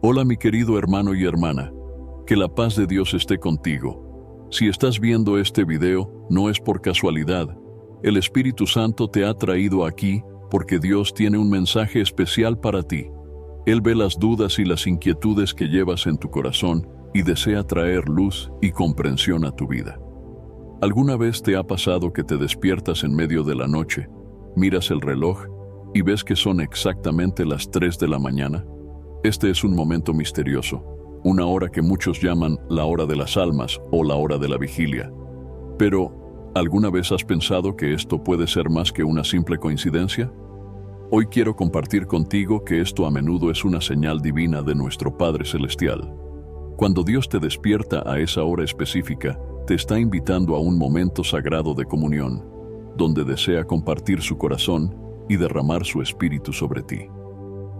Hola mi querido hermano y hermana, que la paz de Dios esté contigo. Si estás viendo este video, no es por casualidad. El Espíritu Santo te ha traído aquí porque Dios tiene un mensaje especial para ti. Él ve las dudas y las inquietudes que llevas en tu corazón y desea traer luz y comprensión a tu vida. ¿Alguna vez te ha pasado que te despiertas en medio de la noche, miras el reloj y ves que son exactamente las 3 de la mañana? Este es un momento misterioso, una hora que muchos llaman la hora de las almas o la hora de la vigilia. Pero, ¿alguna vez has pensado que esto puede ser más que una simple coincidencia? Hoy quiero compartir contigo que esto a menudo es una señal divina de nuestro Padre Celestial. Cuando Dios te despierta a esa hora específica, te está invitando a un momento sagrado de comunión, donde desea compartir su corazón y derramar su espíritu sobre ti.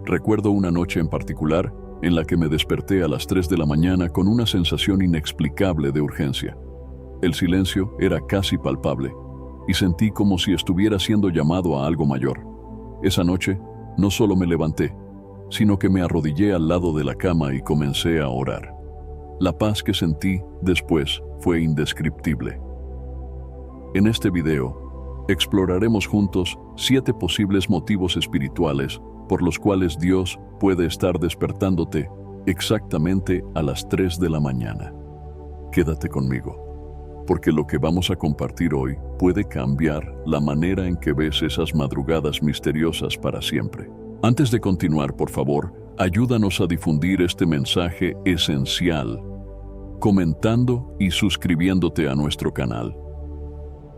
Recuerdo una noche en particular en la que me desperté a las 3 de la mañana con una sensación inexplicable de urgencia. El silencio era casi palpable y sentí como si estuviera siendo llamado a algo mayor. Esa noche no solo me levanté, sino que me arrodillé al lado de la cama y comencé a orar. La paz que sentí después fue indescriptible. En este video, exploraremos juntos 7 posibles motivos espirituales por los cuales Dios puede estar despertándote exactamente a las 3 de la mañana. Quédate conmigo, porque lo que vamos a compartir hoy puede cambiar la manera en que ves esas madrugadas misteriosas para siempre. Antes de continuar, por favor, ayúdanos a difundir este mensaje esencial, comentando y suscribiéndote a nuestro canal.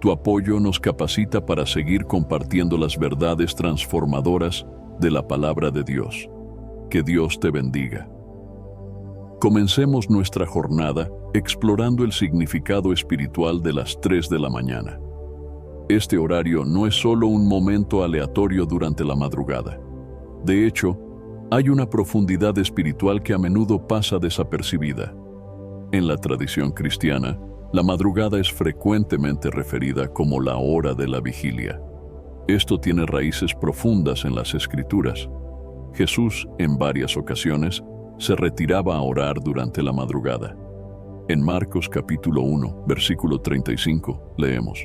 Tu apoyo nos capacita para seguir compartiendo las verdades transformadoras de la palabra de Dios. Que Dios te bendiga. Comencemos nuestra jornada explorando el significado espiritual de las 3 de la mañana. Este horario no es solo un momento aleatorio durante la madrugada. De hecho, hay una profundidad espiritual que a menudo pasa desapercibida. En la tradición cristiana, la madrugada es frecuentemente referida como la hora de la vigilia. Esto tiene raíces profundas en las Escrituras. Jesús, en varias ocasiones, se retiraba a orar durante la madrugada. En Marcos capítulo 1, versículo 35, leemos: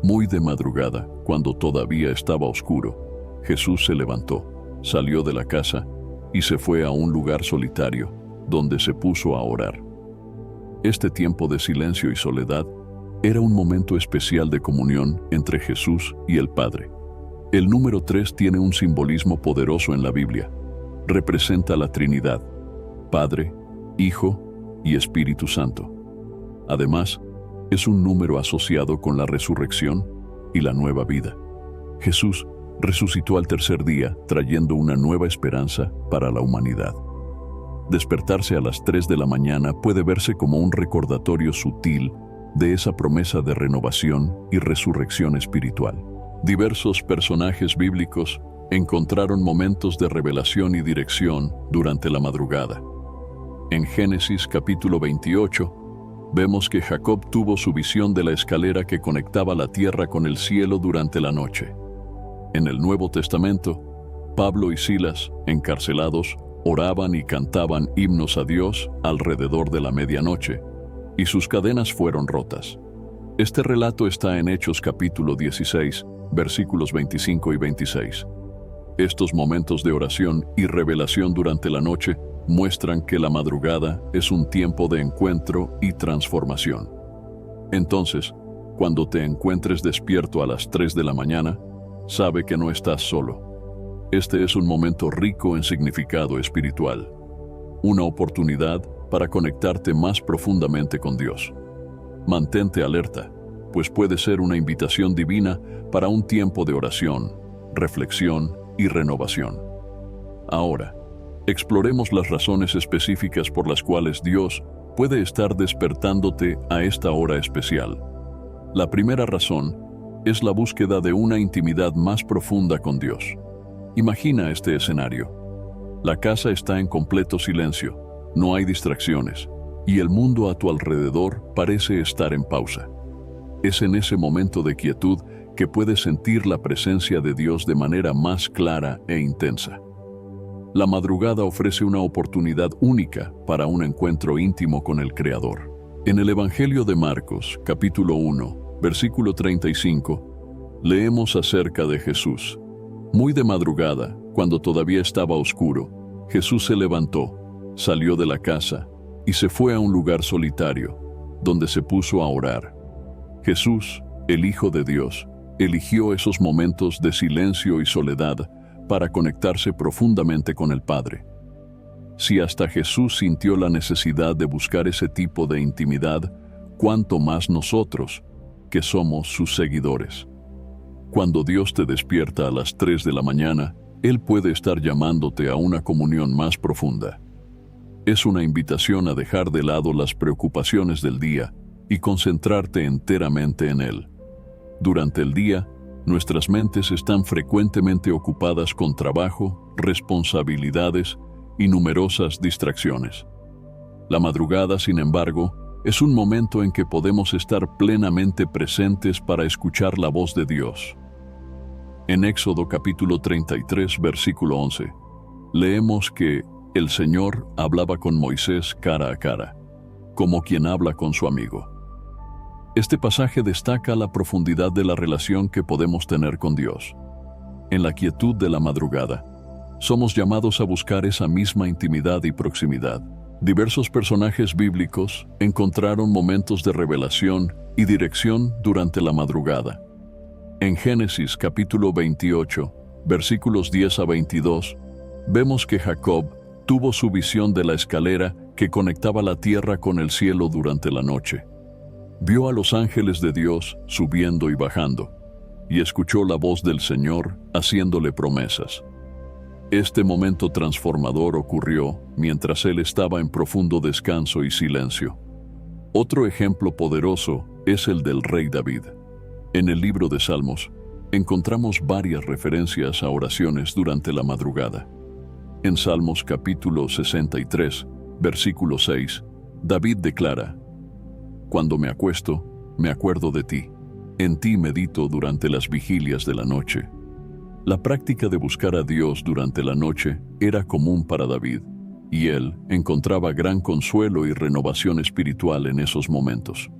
Muy de madrugada, cuando todavía estaba oscuro, Jesús se levantó, salió de la casa y se fue a un lugar solitario, donde se puso a orar. Este tiempo de silencio y soledad era un momento especial de comunión entre Jesús y el Padre. El número 3 tiene un simbolismo poderoso en la Biblia. Representa la Trinidad, Padre, Hijo y Espíritu Santo. Además, es un número asociado con la resurrección y la nueva vida. Jesús resucitó al tercer día, trayendo una nueva esperanza para la humanidad. Despertarse a las 3 de la mañana puede verse como un recordatorio sutil de esa promesa de renovación y resurrección espiritual. Diversos personajes bíblicos encontraron momentos de revelación y dirección durante la madrugada. En Génesis capítulo 28, vemos que Jacob tuvo su visión de la escalera que conectaba la tierra con el cielo durante la noche. En el Nuevo Testamento, Pablo y Silas, encarcelados, oraban y cantaban himnos a Dios alrededor de la medianoche, y sus cadenas fueron rotas. Este relato está en Hechos capítulo 16, versículos 25 y 26. Estos momentos de oración y revelación durante la noche muestran que la madrugada es un tiempo de encuentro y transformación. Entonces, cuando te encuentres despierto a las 3 de la mañana, sabe que no estás solo. Este es un momento rico en significado espiritual, una oportunidad para conectarte más profundamente con Dios. Mantente alerta, pues puede ser una invitación divina para un tiempo de oración, reflexión y renovación. Ahora, exploremos las razones específicas por las cuales Dios puede estar despertándote a esta hora especial. La primera razón es la búsqueda de una intimidad más profunda con Dios. Imagina este escenario. La casa está en completo silencio, no hay distracciones, y el mundo a tu alrededor parece estar en pausa. Es en ese momento de quietud que puedes sentir la presencia de Dios de manera más clara e intensa. La madrugada ofrece una oportunidad única para un encuentro íntimo con el Creador. En el Evangelio de Marcos, capítulo 1, versículo 35, leemos acerca de Jesús. Muy de madrugada, cuando todavía estaba oscuro, Jesús se levantó, salió de la casa y se fue a un lugar solitario, donde se puso a orar. Jesús, el Hijo de Dios, eligió esos momentos de silencio y soledad para conectarse profundamente con el Padre. Si hasta Jesús sintió la necesidad de buscar ese tipo de intimidad, ¿cuánto más nosotros, que somos sus seguidores? Cuando Dios te despierta a las 3 de la mañana, Él puede estar llamándote a una comunión más profunda. Es una invitación a dejar de lado las preocupaciones del día y concentrarte enteramente en Él. Durante el día, nuestras mentes están frecuentemente ocupadas con trabajo, responsabilidades y numerosas distracciones. La madrugada, sin embargo, es un momento en que podemos estar plenamente presentes para escuchar la voz de Dios. En Éxodo capítulo 33, versículo 11, leemos que el Señor hablaba con Moisés cara a cara, como quien habla con su amigo. Este pasaje destaca la profundidad de la relación que podemos tener con Dios. En la quietud de la madrugada, somos llamados a buscar esa misma intimidad y proximidad. Diversos personajes bíblicos encontraron momentos de revelación y dirección durante la madrugada. En Génesis capítulo 28, versículos 10 a 22, vemos que Jacob tuvo su visión de la escalera que conectaba la tierra con el cielo durante la noche. Vio a los ángeles de Dios subiendo y bajando, y escuchó la voz del Señor haciéndole promesas. Este momento transformador ocurrió mientras él estaba en profundo descanso y silencio. Otro ejemplo poderoso es el del rey David. En el libro de Salmos, encontramos varias referencias a oraciones durante la madrugada. En Salmos capítulo 63, versículo 6, David declara: Cuando me acuesto, me acuerdo de ti. En ti medito durante las vigilias de la noche. La práctica de buscar a Dios durante la noche era común para David, y él encontraba gran consuelo y renovación espiritual en esos momentos.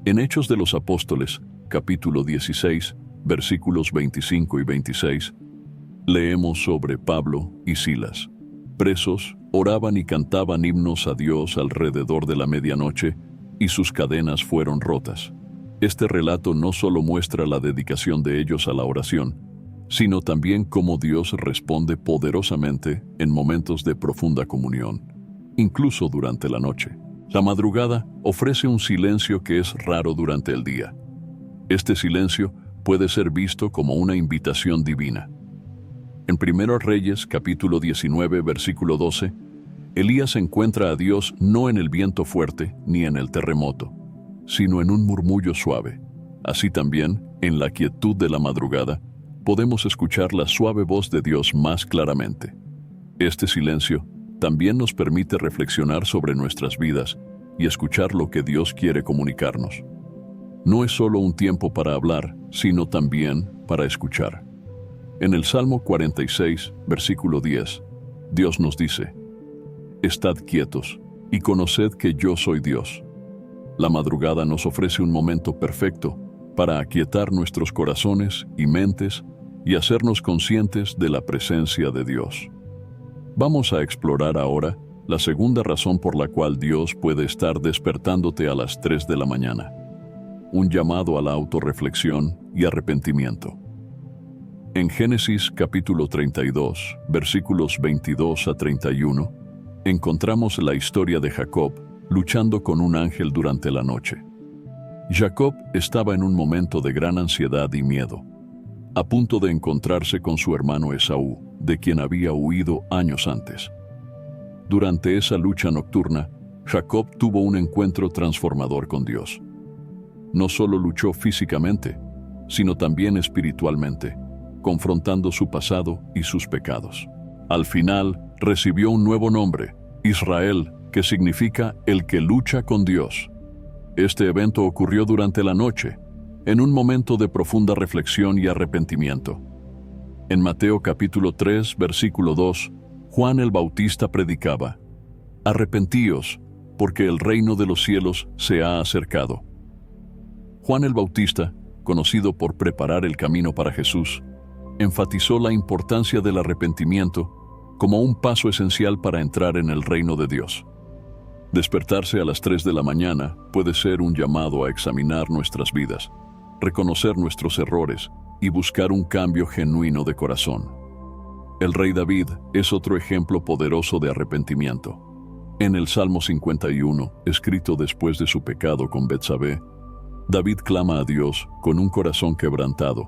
En Hechos de los Apóstoles, capítulo 16, versículos 25 y 26, leemos sobre Pablo y Silas. Presos, oraban y cantaban himnos a Dios alrededor de la medianoche, y sus cadenas fueron rotas. Este relato no solo muestra la dedicación de ellos a la oración, sino también cómo Dios responde poderosamente en momentos de profunda comunión, incluso durante la noche. La madrugada ofrece un silencio que es raro durante el día. Este silencio puede ser visto como una invitación divina. En 1 Reyes, capítulo 19, versículo 12, Elías encuentra a Dios no en el viento fuerte ni en el terremoto, sino en un murmullo suave. Así también, en la quietud de la madrugada, podemos escuchar la suave voz de Dios más claramente. Este silencio también nos permite reflexionar sobre nuestras vidas y escuchar lo que Dios quiere comunicarnos. No es solo un tiempo para hablar, sino también para escuchar. En el Salmo 46, versículo 10, Dios nos dice: Estad quietos y conoced que yo soy Dios. La madrugada nos ofrece un momento perfecto para aquietar nuestros corazones y mentes y hacernos conscientes de la presencia de Dios. Vamos a explorar ahora la segunda razón por la cual Dios puede estar despertándote a las 3 de la mañana. Un llamado a la autorreflexión y arrepentimiento. En Génesis capítulo 32, versículos 22 a 31, encontramos la historia de Jacob luchando con un ángel durante la noche. Jacob estaba en un momento de gran ansiedad y miedo, a punto de encontrarse con su hermano Esaú, de quien había huido años antes. Durante esa lucha nocturna, Jacob tuvo un encuentro transformador con Dios. No solo luchó físicamente, sino también espiritualmente, confrontando su pasado y sus pecados. Al final, recibió un nuevo nombre, Israel, que significa el que lucha con Dios. Este evento ocurrió durante la noche, en un momento de profunda reflexión y arrepentimiento. En Mateo capítulo 3, versículo 2, Juan el Bautista predicaba: «Arrepentíos, porque el reino de los cielos se ha acercado». Juan el Bautista, conocido por preparar el camino para Jesús, enfatizó la importancia del arrepentimiento como un paso esencial para entrar en el reino de Dios. Despertarse a las 3 de la mañana puede ser un llamado a examinar nuestras vidas, reconocer nuestros errores y buscar un cambio genuino de corazón. El rey David es otro ejemplo poderoso de arrepentimiento. En el Salmo 51, escrito después de su pecado con Betsabé, David clama a Dios con un corazón quebrantado: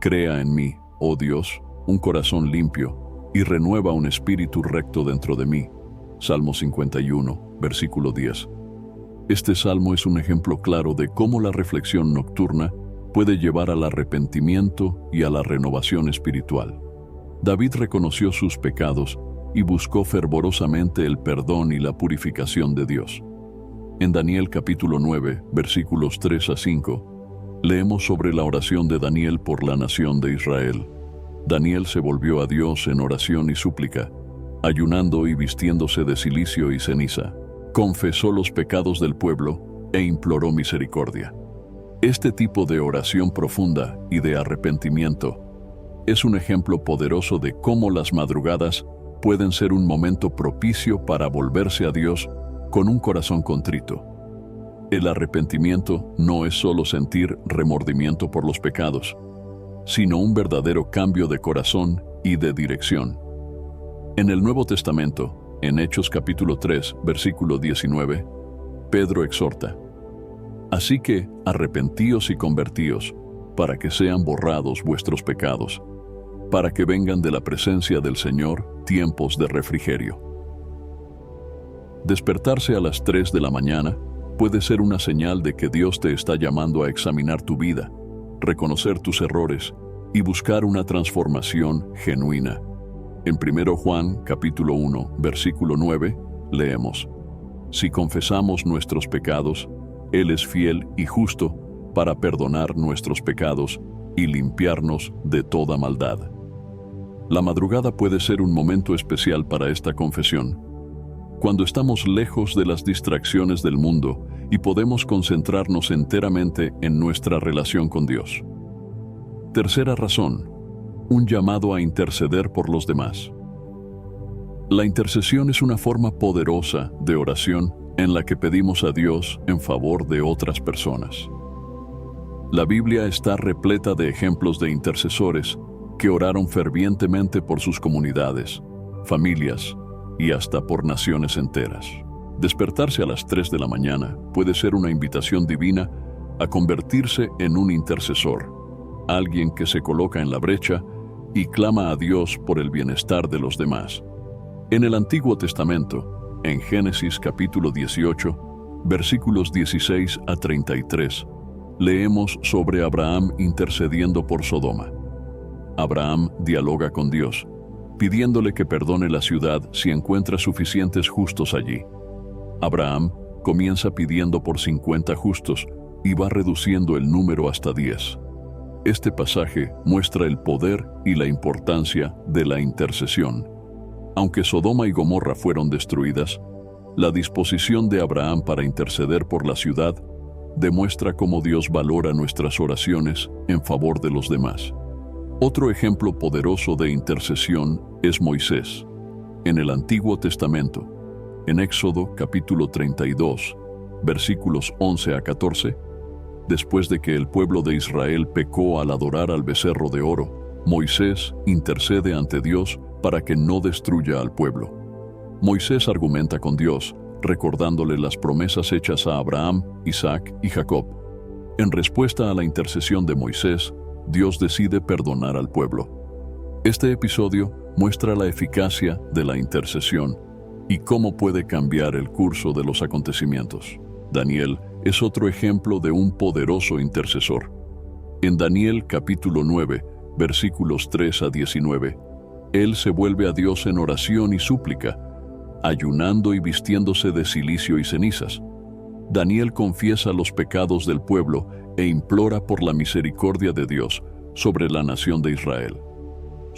«Crea en mí, oh Dios, un corazón limpio, y renueva un espíritu recto dentro de mí». Salmo 51, versículo 10. Este salmo es un ejemplo claro de cómo la reflexión nocturna puede llevar al arrepentimiento y a la renovación espiritual. David reconoció sus pecados y buscó fervorosamente el perdón y la purificación de Dios. En Daniel capítulo 9, versículos 3 a 5, leemos sobre la oración de Daniel por la nación de Israel. Daniel se volvió a Dios en oración y súplica, ayunando y vistiéndose de cilicio y ceniza. Confesó los pecados del pueblo e imploró misericordia. Este tipo de oración profunda y de arrepentimiento es un ejemplo poderoso de cómo las madrugadas pueden ser un momento propicio para volverse a Dios con un corazón contrito. El arrepentimiento no es solo sentir remordimiento por los pecados, sino un verdadero cambio de corazón y de dirección. En el Nuevo Testamento, en Hechos capítulo 3, versículo 19, Pedro exhorta: «Así que arrepentíos y convertíos, para que sean borrados vuestros pecados, para que vengan de la presencia del Señor tiempos de refrigerio». Despertarse a las 3 de la mañana puede ser una señal de que Dios te está llamando a examinar tu vida, reconocer tus errores y buscar una transformación genuina. En 1 Juan capítulo 1, versículo 9, leemos: «Si confesamos nuestros pecados, Él es fiel y justo para perdonar nuestros pecados y limpiarnos de toda maldad». La madrugada puede ser un momento especial para esta confesión, cuando estamos lejos de las distracciones del mundo y podemos concentrarnos enteramente en nuestra relación con Dios. Tercera razón: un llamado a interceder por los demás. La intercesión es una forma poderosa de oración en la que pedimos a Dios en favor de otras personas. La Biblia está repleta de ejemplos de intercesores que oraron fervientemente por sus comunidades, familias y hasta por naciones enteras. Despertarse a las 3 de la mañana puede ser una invitación divina a convertirse en un intercesor, alguien que se coloca en la brecha y clama a Dios por el bienestar de los demás. En el Antiguo Testamento, en Génesis capítulo 18, versículos 16 a 33, leemos sobre Abraham intercediendo por Sodoma. Abraham dialoga con Dios, pidiéndole que perdone la ciudad si encuentra suficientes justos allí. Abraham comienza pidiendo por 50 justos y va reduciendo el número hasta 10. Este pasaje muestra el poder y la importancia de la intercesión. Aunque Sodoma y Gomorra fueron destruidas, la disposición de Abraham para interceder por la ciudad demuestra cómo Dios valora nuestras oraciones en favor de los demás. Otro ejemplo poderoso de intercesión es Moisés. En el Antiguo Testamento, en Éxodo capítulo 32, versículos 11 a 14, después de que el pueblo de Israel pecó al adorar al becerro de oro, Moisés intercede ante Dios para que no destruya al pueblo. Moisés argumenta con Dios, recordándole las promesas hechas a Abraham, Isaac y Jacob. En respuesta a la intercesión de Moisés, Dios decide perdonar al pueblo. Este episodio muestra la eficacia de la intercesión y cómo puede cambiar el curso de los acontecimientos. Daniel es otro ejemplo de un poderoso intercesor. En Daniel capítulo 9, versículos 3 a 19, él se vuelve a Dios en oración y súplica, ayunando y vistiéndose de cilicio y cenizas. Daniel confiesa los pecados del pueblo e implora por la misericordia de Dios sobre la nación de Israel.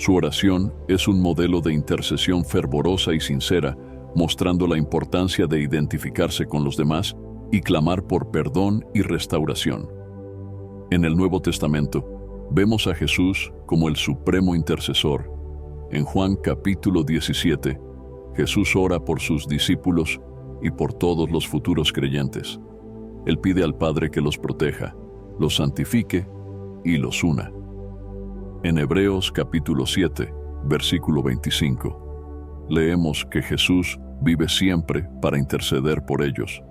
Su oración es un modelo de intercesión fervorosa y sincera, mostrando la importancia de identificarse con los demás y clamar por perdón y restauración. En el Nuevo Testamento, vemos a Jesús como el supremo intercesor. En Juan capítulo 17, Jesús ora por sus discípulos y por todos los futuros creyentes. Él pide al Padre que los proteja, los santifique y los una. En Hebreos capítulo 7, versículo 25, leemos que Jesús vive siempre para interceder por ellos.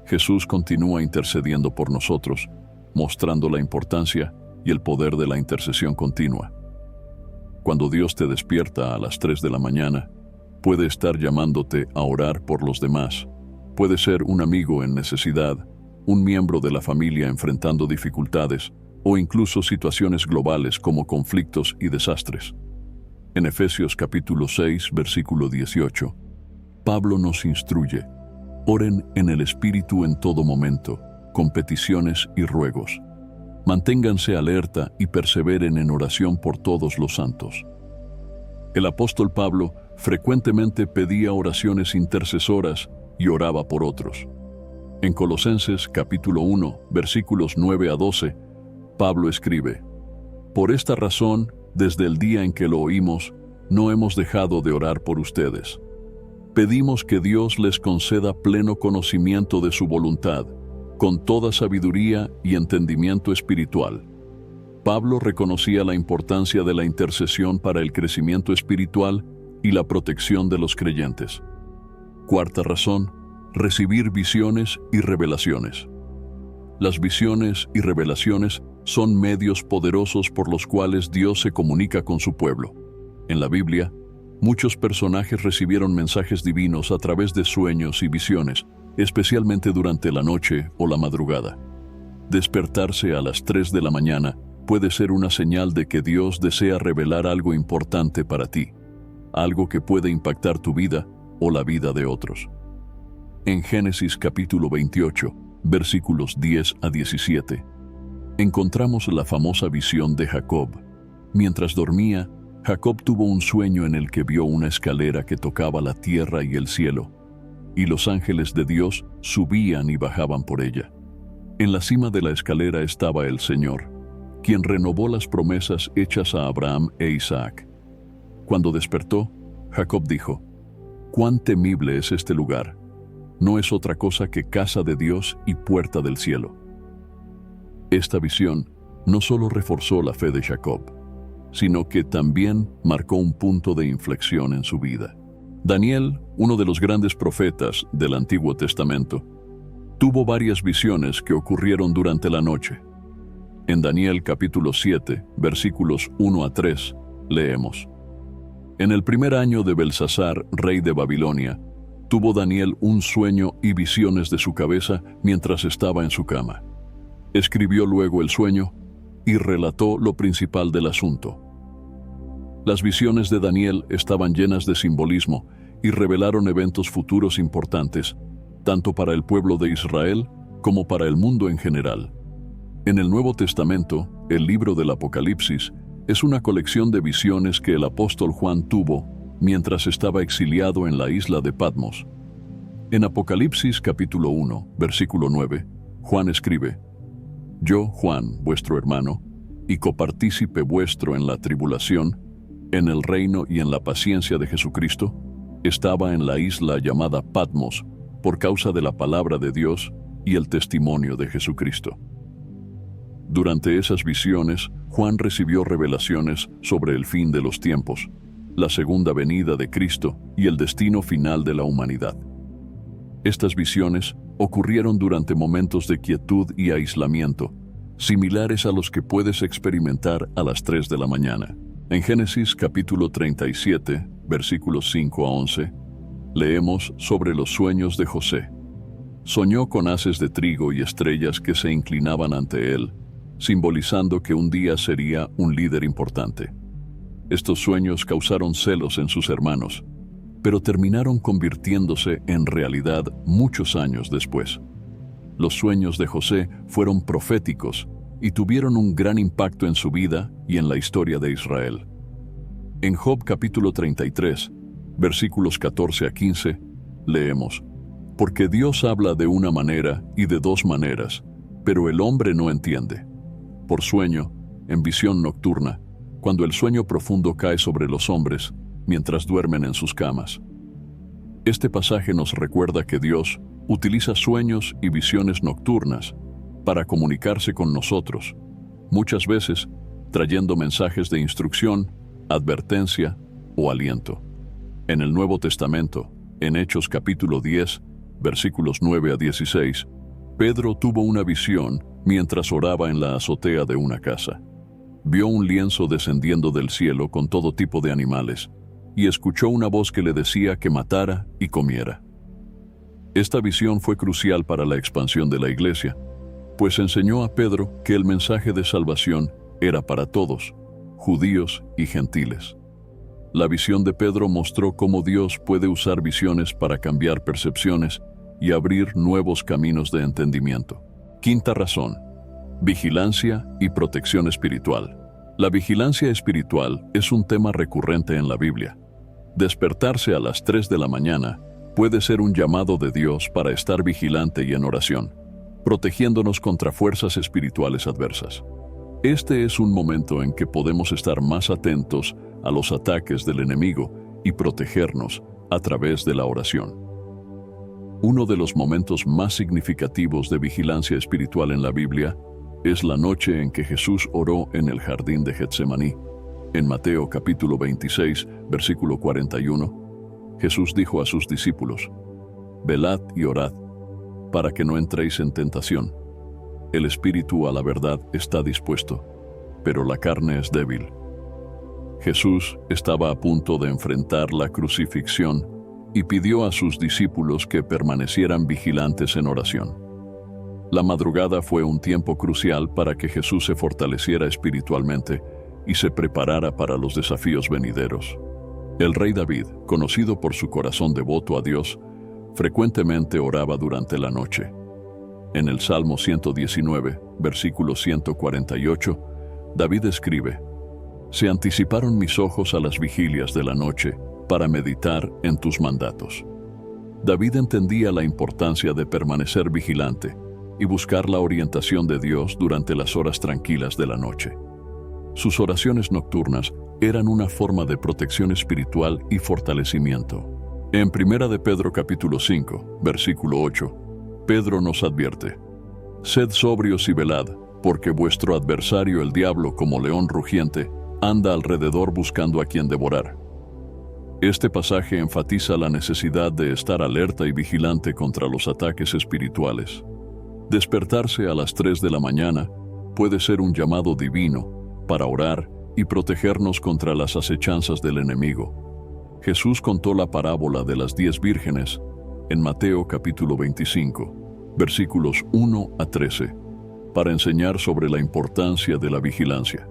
Jesús continúa intercediendo por nosotros, mostrando la importancia y el poder de la intercesión continua. Cuando Dios te despierta a las 3 de la mañana, puede estar llamándote a orar por los demás. Puede ser un amigo en necesidad, un miembro de la familia enfrentando dificultades, o incluso situaciones globales como conflictos y desastres. En Efesios capítulo 6, versículo 18, Pablo nos instruye: oren en el Espíritu en todo momento, con peticiones y ruegos. Manténganse alerta y perseveren en oración por todos los santos. El apóstol Pablo frecuentemente pedía oraciones intercesoras y oraba por otros. En Colosenses capítulo 1, versículos 9 a 12, Pablo escribe: por esta razón, desde el día en que lo oímos, no hemos dejado de orar por ustedes. Pedimos que Dios les conceda pleno conocimiento de su voluntad, con toda sabiduría y entendimiento espiritual. Pablo reconocía la importancia de la intercesión para el crecimiento espiritual y la protección de los creyentes. Cuarta razón: recibir visiones y revelaciones. Las visiones y revelaciones son medios poderosos por los cuales Dios se comunica con su pueblo. En la Biblia, muchos personajes recibieron mensajes divinos a través de sueños y visiones, especialmente durante la noche o la madrugada. Despertarse a las 3 de la mañana puede ser una señal de que Dios desea revelar algo importante para ti, algo que puede impactar tu vida o la vida de otros. En Génesis capítulo 28, versículos 10 a 17, encontramos la famosa visión de Jacob. Mientras dormía, Jacob tuvo un sueño en el que vio una escalera que tocaba la tierra y el cielo, y los ángeles de Dios subían y bajaban por ella. En la cima de la escalera estaba el Señor, quien renovó las promesas hechas a Abraham e Isaac. Cuando despertó, Jacob dijo: «¡Cuán temible es este lugar! No es otra cosa que casa de Dios y puerta del cielo». Esta visión no solo reforzó la fe de Jacob, sino que también marcó un punto de inflexión en su vida. Daniel, uno de los grandes profetas del Antiguo Testamento, tuvo varias visiones que ocurrieron durante la noche. En Daniel capítulo 7, versículos 1 a 3, leemos: «En el primer año de Belsasar, rey de Babilonia, tuvo Daniel un sueño y visiones de su cabeza mientras estaba en su cama. Escribió luego el sueño y relató lo principal del asunto. Las visiones de Daniel estaban llenas de simbolismo y revelaron eventos futuros importantes, tanto para el pueblo de Israel como para el mundo en general. En el Nuevo Testamento, el libro del Apocalipsis es una colección de visiones que el apóstol Juan tuvo mientras estaba exiliado en la isla de Patmos. En Apocalipsis capítulo 1, versículo 9, Juan escribe: «Yo, Juan, vuestro hermano, y copartícipe vuestro en la tribulación, en el reino y en la paciencia de Jesucristo, estaba en la isla llamada Patmos por causa de la palabra de Dios y el testimonio de Jesucristo». Durante esas visiones, Juan recibió revelaciones sobre el fin de los tiempos, la segunda venida de Cristo y el destino final de la humanidad. Estas visiones ocurrieron durante momentos de quietud y aislamiento, similares a los que puedes experimentar a las 3 de la mañana. En Génesis capítulo 37, versículos 5 a 11, leemos sobre los sueños de José. Soñó con haces de trigo y estrellas que se inclinaban ante él, simbolizando que un día sería un líder importante. Estos sueños causaron celos en sus hermanos, pero terminaron convirtiéndose en realidad muchos años después. Los sueños de José fueron proféticos y tuvieron un gran impacto en su vida y en la historia de Israel. En Job capítulo 33, versículos 14 a 15, leemos: Porque Dios habla de una manera y de dos maneras, pero el hombre no entiende. Por sueño, en visión nocturna, cuando el sueño profundo cae sobre los hombres, mientras duermen en sus camas. Este pasaje nos recuerda que Dios utiliza sueños y visiones nocturnas para comunicarse con nosotros, muchas veces trayendo mensajes de instrucción, advertencia o aliento. En el Nuevo Testamento, en Hechos capítulo 10, versículos 9 a 16, Pedro tuvo una visión mientras oraba en la azotea de una casa. Vio un lienzo descendiendo del cielo con todo tipo de animales, y escuchó una voz que le decía que matara y comiera. Esta visión fue crucial para la expansión de la iglesia, pues enseñó a Pedro que el mensaje de salvación era para todos, judíos y gentiles. La visión de Pedro mostró cómo Dios puede usar visiones para cambiar percepciones y abrir nuevos caminos de entendimiento. Quinta razón: vigilancia y protección espiritual. La vigilancia espiritual es un tema recurrente en la Biblia. Despertarse a las 3 de la mañana puede ser un llamado de Dios para estar vigilante y en oración, protegiéndonos contra fuerzas espirituales adversas. Este es un momento en que podemos estar más atentos a los ataques del enemigo y protegernos a través de la oración. Uno de los momentos más significativos de vigilancia espiritual en la Biblia es la noche en que Jesús oró en el jardín de Getsemaní. En Mateo capítulo 26, versículo 41, Jesús dijo a sus discípulos: «Velad y orad, para que no entréis en tentación. El espíritu a la verdad está dispuesto, pero la carne es débil». Jesús estaba a punto de enfrentar la crucifixión y pidió a sus discípulos que permanecieran vigilantes en oración. La madrugada fue un tiempo crucial para que Jesús se fortaleciera espiritualmente y se preparara para los desafíos venideros. El rey David, conocido por su corazón devoto a Dios, frecuentemente oraba durante la noche. En el Salmo 119, versículo 148, David escribe: «Se anticiparon mis ojos a las vigilias de la noche para meditar en tus mandatos». David entendía la importancia de permanecer vigilante y buscar la orientación de Dios durante las horas tranquilas de la noche. Sus oraciones nocturnas eran una forma de protección espiritual y fortalecimiento. En 1 de Pedro capítulo 5, versículo 8, Pedro nos advierte: «Sed sobrios y velad, porque vuestro adversario el diablo, como león rugiente, anda alrededor buscando a quien devorar». Este pasaje enfatiza la necesidad de estar alerta y vigilante contra los ataques espirituales. Despertarse a las 3 de la mañana puede ser un llamado divino para orar y protegernos contra las acechanzas del enemigo. Jesús contó la parábola de las 10 vírgenes en Mateo capítulo 25, versículos 1 a 13, para enseñar sobre la importancia de la vigilancia.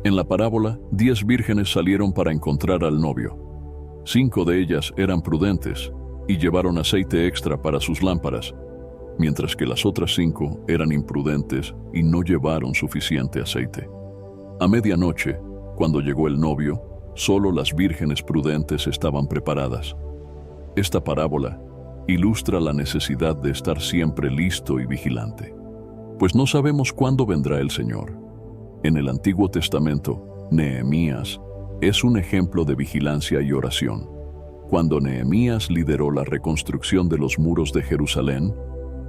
En la parábola, 10 vírgenes salieron para encontrar al novio. 5 de ellas eran prudentes y llevaron aceite extra para sus lámparas, mientras que las otras 5 eran imprudentes y no llevaron suficiente aceite. A medianoche, cuando llegó el novio, solo las vírgenes prudentes estaban preparadas. Esta parábola ilustra la necesidad de estar siempre listo y vigilante, pues no sabemos cuándo vendrá el Señor. En el Antiguo Testamento, Nehemías es un ejemplo de vigilancia y oración. Cuando Nehemías lideró la reconstrucción de los muros de Jerusalén,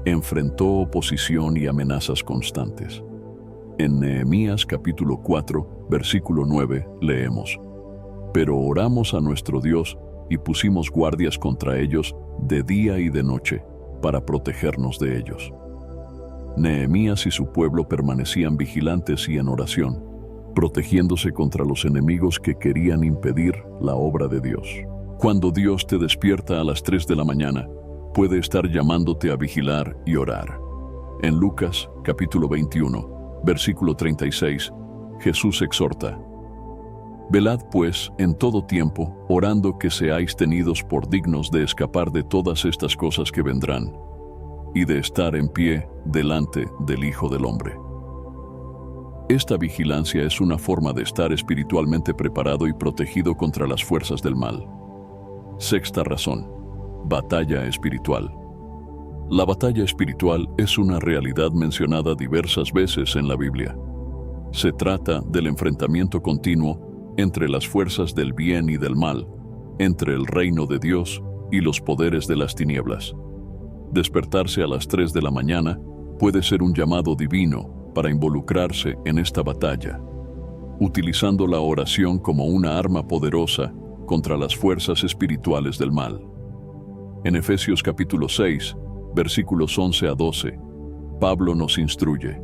enfrentó oposición y amenazas constantes. En Nehemías capítulo 4, versículo 9, leemos: «Pero oramos a nuestro Dios y pusimos guardias contra ellos de día y de noche para protegernos de ellos». Nehemías y su pueblo permanecían vigilantes y en oración, protegiéndose contra los enemigos que querían impedir la obra de Dios. Cuando Dios te despierta a las 3 de la mañana, puede estar llamándote a vigilar y orar. En Lucas capítulo 21, versículo 36, Jesús exhorta: «Velad pues en todo tiempo, orando que seáis tenidos por dignos de escapar de todas estas cosas que vendrán, y de estar en pie delante del Hijo del Hombre». Esta vigilancia es una forma de estar espiritualmente preparado y protegido contra las fuerzas del mal. Sexta razón: batalla espiritual. La batalla espiritual es una realidad mencionada diversas veces en la Biblia. Se trata del enfrentamiento continuo entre las fuerzas del bien y del mal, entre el reino de Dios y los poderes de las tinieblas. Despertarse a las 3 de la mañana puede ser un llamado divino para involucrarse en esta batalla, utilizando la oración como una arma poderosa contra las fuerzas espirituales del mal. En Efesios capítulo 6, versículos 11 a 12, Pablo nos instruye: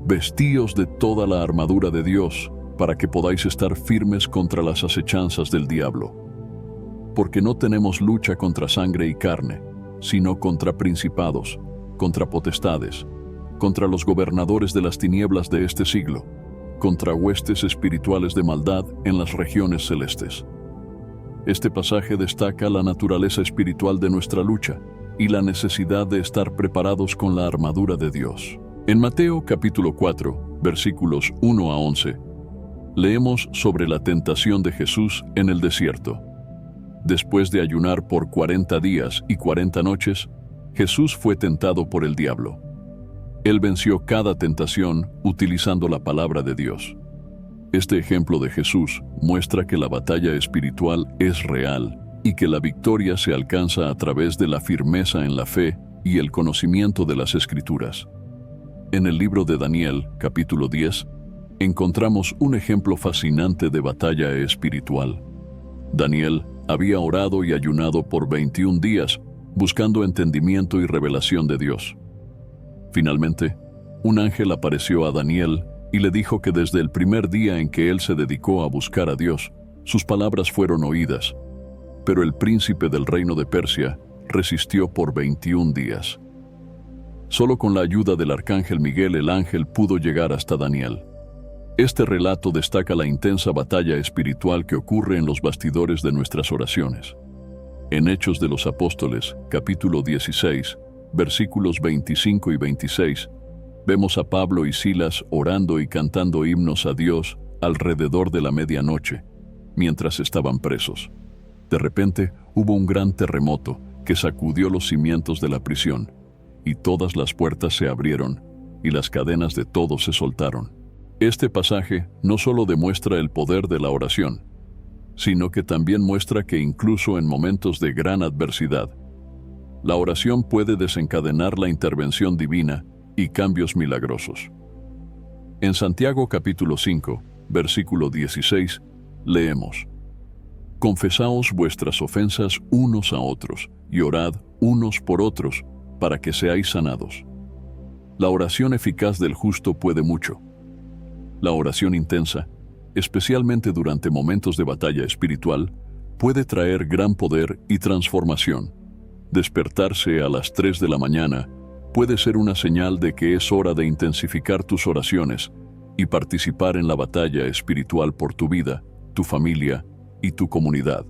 vestíos de toda la armadura de Dios para que podáis estar firmes contra las acechanzas del diablo. Porque no tenemos lucha contra sangre y carne, sino contra principados, contra potestades, contra los gobernadores de las tinieblas de este siglo, contra huestes espirituales de maldad en las regiones celestes. Este pasaje destaca la naturaleza espiritual de nuestra lucha y la necesidad de estar preparados con la armadura de Dios. En Mateo capítulo 4, versículos 1 a 11, leemos sobre la tentación de Jesús en el desierto. Después de ayunar por 40 días y 40 noches, Jesús fue tentado por el diablo. Él venció cada tentación utilizando la palabra de Dios. Este ejemplo de Jesús muestra que la batalla espiritual es real y que la victoria se alcanza a través de la firmeza en la fe y el conocimiento de las Escrituras. En el libro de Daniel, capítulo 10, encontramos un ejemplo fascinante de batalla espiritual. Daniel había orado y ayunado por 21 días buscando entendimiento y revelación de Dios. Finalmente, un ángel apareció a Daniel y le dijo que desde el primer día en que él se dedicó a buscar a Dios, sus palabras fueron oídas. Pero el príncipe del reino de Persia resistió por 21 días. Solo con la ayuda del arcángel Miguel el ángel pudo llegar hasta Daniel. Este relato destaca la intensa batalla espiritual que ocurre en los bastidores de nuestras oraciones. En Hechos de los Apóstoles, capítulo 16, versículos 25 y 26, vemos a Pablo y Silas orando y cantando himnos a Dios alrededor de la medianoche, mientras estaban presos. De repente hubo un gran terremoto que sacudió los cimientos de la prisión, y todas las puertas se abrieron, y las cadenas de todos se soltaron. Este pasaje no solo demuestra el poder de la oración, sino que también muestra que incluso en momentos de gran adversidad, la oración puede desencadenar la intervención divina y cambios milagrosos. En Santiago capítulo 5, versículo 16, leemos: confesaos vuestras ofensas unos a otros y orad unos por otros para que seáis sanados. La oración eficaz del justo puede mucho. La oración intensa, especialmente durante momentos de batalla espiritual, puede traer gran poder y transformación. Despertarse a las 3 de la mañana puede ser una señal de que es hora de intensificar tus oraciones y participar en la batalla espiritual por tu vida, tu familia y tu comunidad.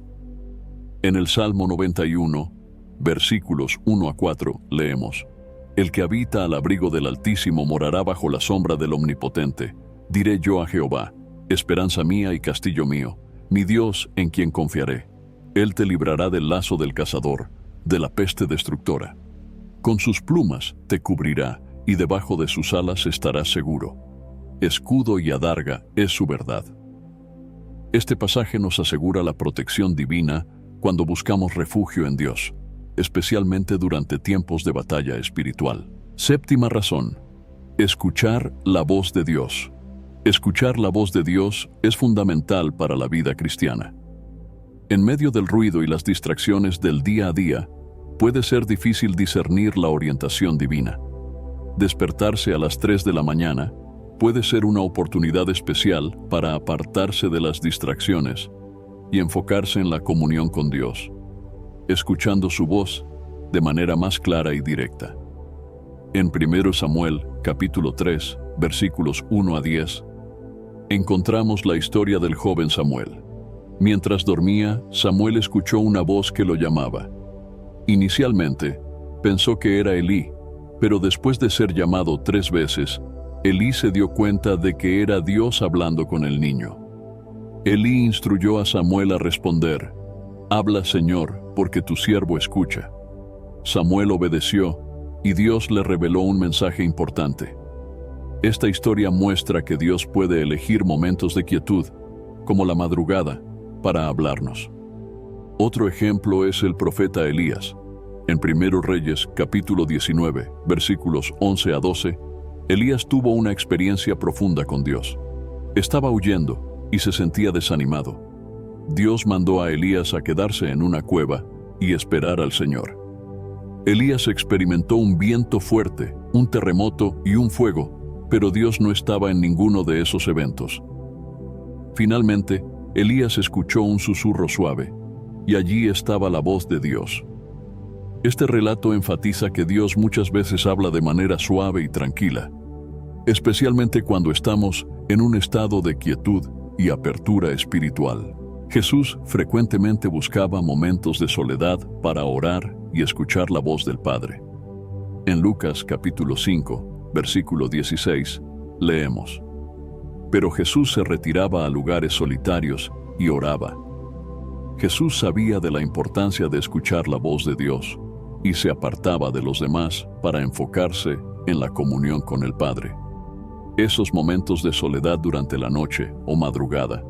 En el Salmo 91, versículos 1 a 4, leemos: el que habita al abrigo del Altísimo morará bajo la sombra del Omnipotente. Diré yo a Jehová: esperanza mía y castillo mío, mi Dios en quien confiaré. Él te librará del lazo del cazador, de la peste destructora. Con sus plumas te cubrirá, y debajo de sus alas estarás seguro. Escudo y adarga es su verdad. Este pasaje nos asegura la protección divina cuando buscamos refugio en Dios, especialmente durante tiempos de batalla espiritual. Séptima razón: escuchar la voz de Dios. Escuchar la voz de Dios es fundamental para la vida cristiana. En medio del ruido y las distracciones del día a día, puede ser difícil discernir la orientación divina. Despertarse a las 3 de la mañana puede ser una oportunidad especial para apartarse de las distracciones y enfocarse en la comunión con Dios, escuchando su voz de manera más clara y directa. En 1 Samuel, capítulo 3, versículos 1 a 10, encontramos la historia del joven Samuel. Mientras dormía, Samuel escuchó una voz que lo llamaba. Inicialmente, pensó que era Elí, pero después de ser llamado 3 veces, Elí se dio cuenta de que era Dios hablando con el niño. Elí instruyó a Samuel a responder: «Habla, Señor, porque tu siervo escucha». Samuel obedeció, y Dios le reveló un mensaje importante. Esta historia muestra que Dios puede elegir momentos de quietud, como la madrugada, para hablarnos. Otro ejemplo es el profeta Elías. En 1 Reyes, capítulo 19, versículos 11 a 12, Elías tuvo una experiencia profunda con Dios. Estaba huyendo y se sentía desanimado. Dios mandó a Elías a quedarse en una cueva y esperar al Señor. Elías experimentó un viento fuerte, un terremoto y un fuego, pero Dios no estaba en ninguno de esos eventos. Finalmente, Elías escuchó un susurro suave, y allí estaba la voz de Dios. Este relato enfatiza que Dios muchas veces habla de manera suave y tranquila, especialmente cuando estamos en un estado de quietud y apertura espiritual. Jesús frecuentemente buscaba momentos de soledad para orar y escuchar la voz del Padre. En Lucas capítulo 5, versículo 16, leemos: «Pero Jesús se retiraba a lugares solitarios y oraba». Jesús sabía de la importancia de escuchar la voz de Dios y se apartaba de los demás para enfocarse en la comunión con el Padre. Esos momentos de soledad durante la noche o madrugada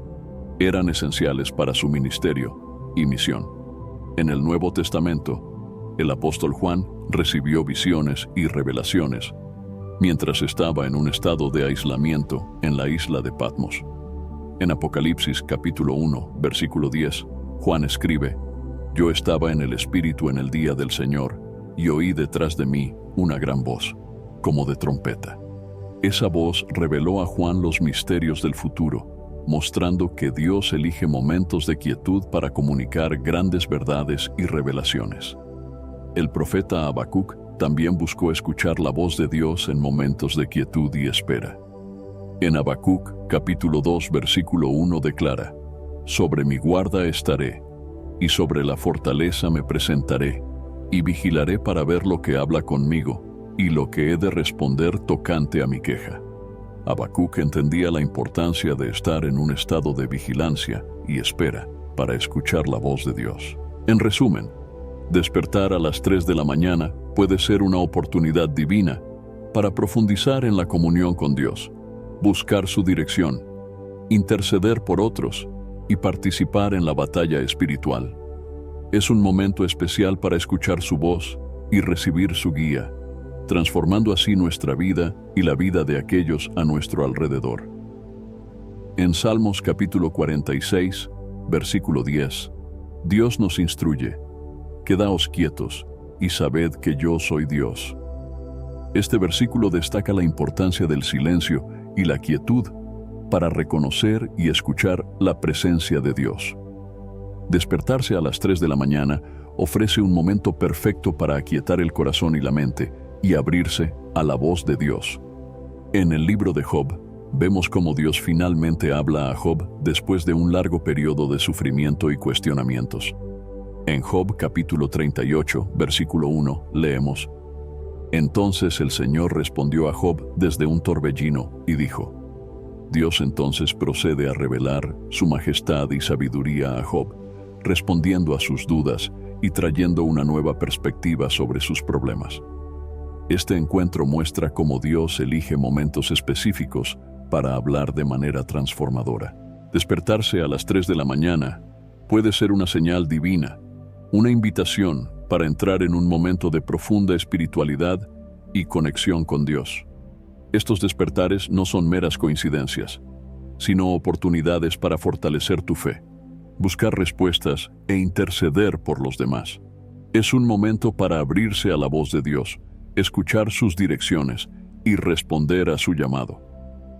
eran esenciales para su ministerio y misión. En el Nuevo Testamento, el apóstol Juan recibió visiones y revelaciones mientras estaba en un estado de aislamiento en la isla de Patmos. En Apocalipsis capítulo 1, versículo 10, Juan escribe: «Yo estaba en el Espíritu en el día del Señor, y oí detrás de mí una gran voz, como de trompeta». Esa voz reveló a Juan los misterios del futuro, mostrando que Dios elige momentos de quietud para comunicar grandes verdades y revelaciones. El profeta Habacuc también buscó escuchar la voz de Dios en momentos de quietud y espera. En Habacuc, capítulo 2, versículo 1 declara: «Sobre mi guarda estaré, y sobre la fortaleza me presentaré, y vigilaré para ver lo que habla conmigo, y lo que he de responder tocante a mi queja». Habacuc entendía la importancia de estar en un estado de vigilancia y espera para escuchar la voz de Dios. En resumen, despertar a las 3 de la mañana puede ser una oportunidad divina para profundizar en la comunión con Dios, buscar su dirección, interceder por otros y participar en la batalla espiritual. Es un momento especial para escuchar su voz y recibir su guía, transformando así nuestra vida y la vida de aquellos a nuestro alrededor. En Salmos capítulo 46, versículo 10, Dios nos instruye: «Quedaos quietos y sabed que yo soy Dios». Este versículo destaca la importancia del silencio y la quietud para reconocer y escuchar la presencia de Dios. Despertarse a las 3 de la mañana ofrece un momento perfecto para aquietar el corazón y la mente y abrirse a la voz de Dios. En el libro de Job, vemos cómo Dios finalmente habla a Job después de un largo periodo de sufrimiento y cuestionamientos. En Job capítulo 38, versículo 1, leemos: «Entonces el Señor respondió a Job desde un torbellino y dijo». Dios entonces procede a revelar su majestad y sabiduría a Job, respondiendo a sus dudas y trayendo una nueva perspectiva sobre sus problemas. Este encuentro muestra cómo Dios elige momentos específicos para hablar de manera transformadora. Despertarse a las 3 de la mañana puede ser una señal divina, una invitación para entrar en un momento de profunda espiritualidad y conexión con Dios. Estos despertares no son meras coincidencias, sino oportunidades para fortalecer tu fe, buscar respuestas e interceder por los demás. Es un momento para abrirse a la voz de Dios, escuchar sus direcciones y responder a su llamado.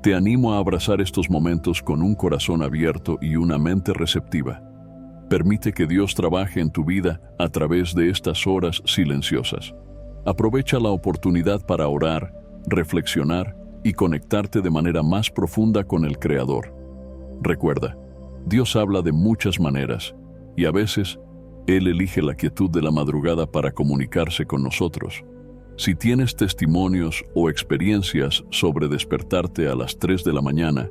Te animo a abrazar estos momentos con un corazón abierto y una mente receptiva. Permite que Dios trabaje en tu vida a través de estas horas silenciosas. Aprovecha la oportunidad para orar, reflexionar y conectarte de manera más profunda con el Creador. Recuerda, Dios habla de muchas maneras y a veces Él elige la quietud de la madrugada para comunicarse con nosotros. Si tienes testimonios o experiencias sobre despertarte a las 3 de la mañana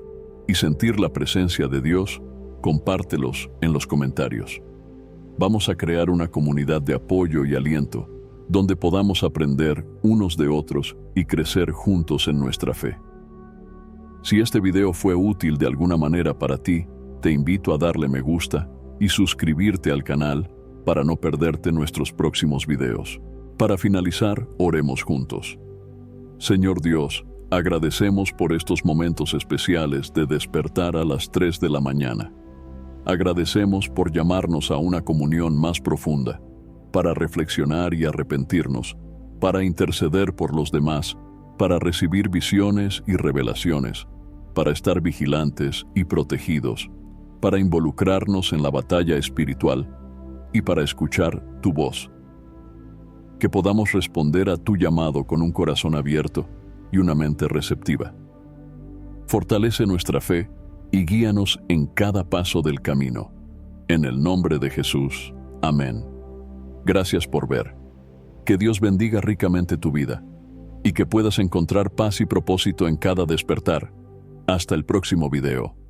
y sentir la presencia de Dios, compártelos en los comentarios. Vamos a crear una comunidad de apoyo y aliento, donde podamos aprender unos de otros y crecer juntos en nuestra fe. Si este video fue útil de alguna manera para ti, te invito a darle me gusta y suscribirte al canal para no perderte nuestros próximos videos. Para finalizar, oremos juntos. Señor Dios, agradecemos por estos momentos especiales de despertar a las 3 de la mañana. Agradecemos por llamarnos a una comunión más profunda, para reflexionar y arrepentirnos, para interceder por los demás, para recibir visiones y revelaciones, para estar vigilantes y protegidos, para involucrarnos en la batalla espiritual y para escuchar tu voz. Que podamos responder a tu llamado con un corazón abierto y una mente receptiva. Fortalece nuestra fe y guíanos en cada paso del camino. En el nombre de Jesús. Amén. Gracias por ver. Que Dios bendiga ricamente tu vida y que puedas encontrar paz y propósito en cada despertar. Hasta el próximo video.